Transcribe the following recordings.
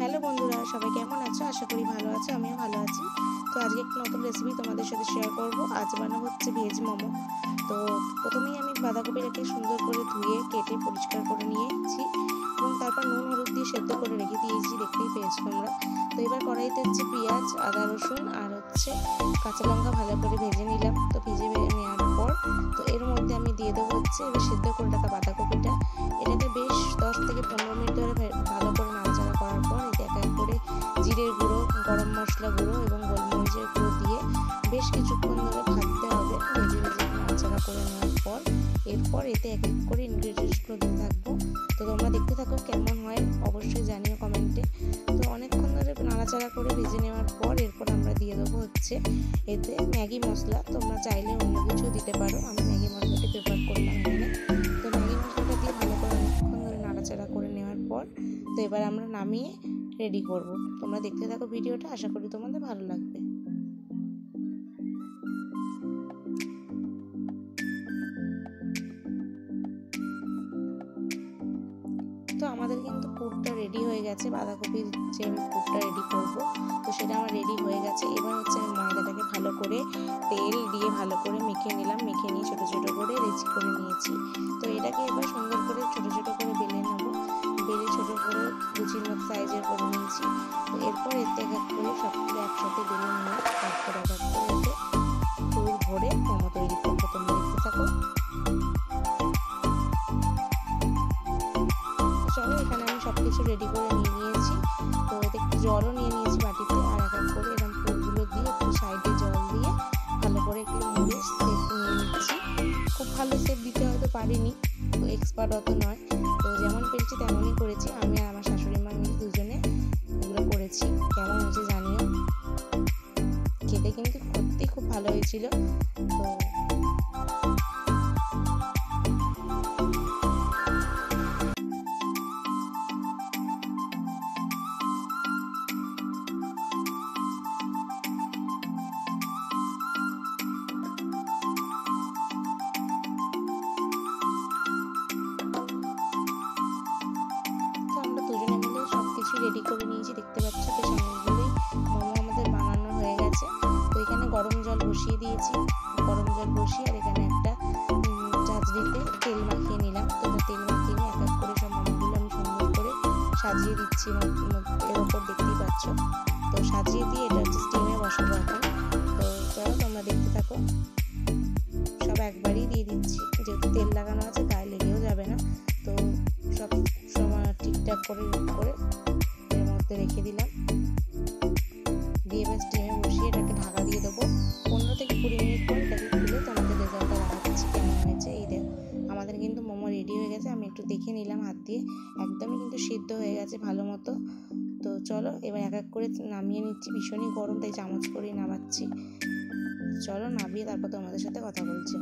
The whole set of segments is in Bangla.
হ্যালো বন্ধুরা, সবাই কেমন আছো? আশা করি ভালো আছো, আমিও ভালো আছি। তো আজকে একটা নতুন রেসিপি তোমাদের সাথে শেয়ার করব। আজ বানাবো হচ্ছে ভেজ মোমো। তো প্রথমেই আমি বাঁধাকপিটাকে সুন্দর করে ধুয়ে কেটে পরিষ্কার করে নিয়েছি এবং তারপর নুন হলুদ দিয়ে সেদ্ধ করে রেখে দিয়েছি, দেখতেই পেয়েছো তোমরা। তো এবার কড়াইতে হচ্ছে পেঁয়াজ, আদা রসুন আর হচ্ছে কাঁচা লঙ্কা ভালো করে ভেজে নিলাম। তো ভেজে নেওয়ার পর তো এর মধ্যে আমি দিয়ে দেবো হচ্ছে এবার সেদ্ধ করে রাখা বাঁধাকপিটা। এটাকে বেশ 10 থেকে 15 মিনিট ধরে ভালো করে নাড়াচাড়া করার পর এতে এক এক করে জিরের গুঁড়ো, গরম মশলা গুঁড়ো এবং গোলমরিচের গুঁড়ো দিয়ে বেশ কিছুক্ষণ ধরে ভাজতে হবে। ভেজে ভেজে নাড়াচাড়া করে নেওয়ার পর এরপর এতে এক এক করে ইনগ্রিডিয়েন্টসগুলো দিতে থাকবো। তো তোমরা দেখতে থাকো, কেমন হয় অবশ্যই জানিও কমেন্টে। তো অনেকক্ষণ ধরে নাড়াচাড়া করে ভেজে নেওয়ার পর এরপর আমরা দিয়ে দেবো হচ্ছে এতে ম্যাগি মশলা। তোমরা চাইলে অন্য কিছু দিতে পারো, আমি ম্যাগি মশলাটি প্রেফার করলাম এখানে। তো ম্যাগি মশলাটা দিয়ে ভালো করে অনেকক্ষণ ধরে নাড়াচাড়া করে নেওয়ার পর তো এবার আমরা নামিয়ে রেডি করব। তোমরা দেখতে থাকো ভিডিওটা, আশা করি তোমাদের ভালো লাগবে। তো আমাদের কিন্তু পুরটা রেডি হয়ে গেছে, বাঁধাকপির যে আমি পুরটা রেডি করব তো সেটা আমার রেডি হয়ে গেছে। এবার হচ্ছে আমি ময়দাটাকে ভালো করে তেল দিয়ে ভালো করে মেখে নিলাম, মেখে নিয়ে ছোটো ছোটো করে রেডি করে নিয়েছি। তো এটাকে এবার সুন্দর করে ছোটো ছোটো করে বেলে নেবো, বেলে ছোটো করে লুচির মতো সাইজের করে নিয়েছি। তো এরপর এতে এক এক করে সবগুলো একসাথে বেলে নিয়ে তারপর এক এক করে এতে পুর ভরে মোমো তৈরি করবো। তোমরা দেখতে থাকো। চলো, এখানে আমি সব কিছু রেডি করে নিয়েছি। তো এতে একটু জলও নিয়ে নিয়েছি বাটিতে, আর এক এক করে এরকম পুরগুলো দিয়ে একটু সাইডে জল দিয়ে ভালো করে একটু মুড়ে শেপ নিয়ে নিচ্ছি। খুব ভালো শেপ দিতে হয়তো পারিনি, তো এক্সপার্ট অত নয়। তো যেমন পেরেছি তেমনই করেছি, আমি আর আমার শাশুড়ি মা মিলে দুজনে এগুলো করেছি। কেমন হয়েছে জানিও। খেতে কিন্তু সত্যি খুব ভালো হয়েছিল। তো আমরা দুজনে মিলে সব কিছু রেডি করে নিয়েছি, দেখতে পাচ্ছ। তো সামনেগুলোই মোমো আমাদের বানানো হয়ে গেছে। তো এখানে গরম জল বসিয়ে দিয়েছি, গরম জল বসিয়ে আর এখানে একটা ঝাঁঝরিতে তেল মাখিয়ে নিলাম। তো তেল মাখিয়ে নিয়ে এক এক করে সব মোমোগুলো আমি সুন্দর করে সাজিয়ে দিচ্ছি এর ওপর, দেখতেই পাচ্ছ। তো সাজিয়ে দিয়ে এটা হচ্ছে স্টিমে বসাবো এখন। তো চলো তোমরা দেখতে থাকো। সব একবারই দিয়ে দিচ্ছি, যেহেতু তেল লাগানো আছে গায়ে লেগেও যাবে না। তো সব সময় ঠিকঠাক করে এর মধ্যে রেখে দিলাম, দিয়ে এবার স্টিমে বসিয়ে এটাকে ঢাকা দিয়ে দেবো। 15 থেকে 20 মিনিট পর এটাকে খুলে তোমাদের রেজাল্টটা দেখাচ্ছি কেমন হয়েছে। এই দেখো, আমাদের কিন্তু মোমো রেডি হয়ে গেছে। আমি একটু দেখে নিলাম হাত দিয়ে, একদমই কিন্তু সিদ্ধ হয়ে গেছে ভালো মতো। তো চলো এবার এক এক করে নামিয়ে নিচ্ছি। ভীষণই গরম, তাই চামচ করেই নামাচ্ছি। চলো নামিয়ে তারপর তোমাদের সাথে কথা বলছি।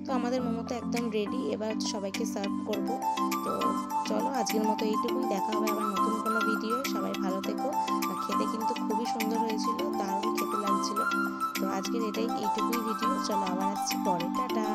তো আমাদের মোমো তো একদম রেডি, এবার সবাইকে সার্ভ করব। তো চলো আজকের মতো এইটুকুই, দেখা হবে আবার নতুন কোনো ভিডিও। সবাই ভালো থেকো। আর খেতে কিন্তু খুবই সুন্দর হয়েছিল, দারুণ খেতে লাগছিল। তো আজকের এইটুকুই ভিডিও। চলো আবার আসছি পরে, টাটা।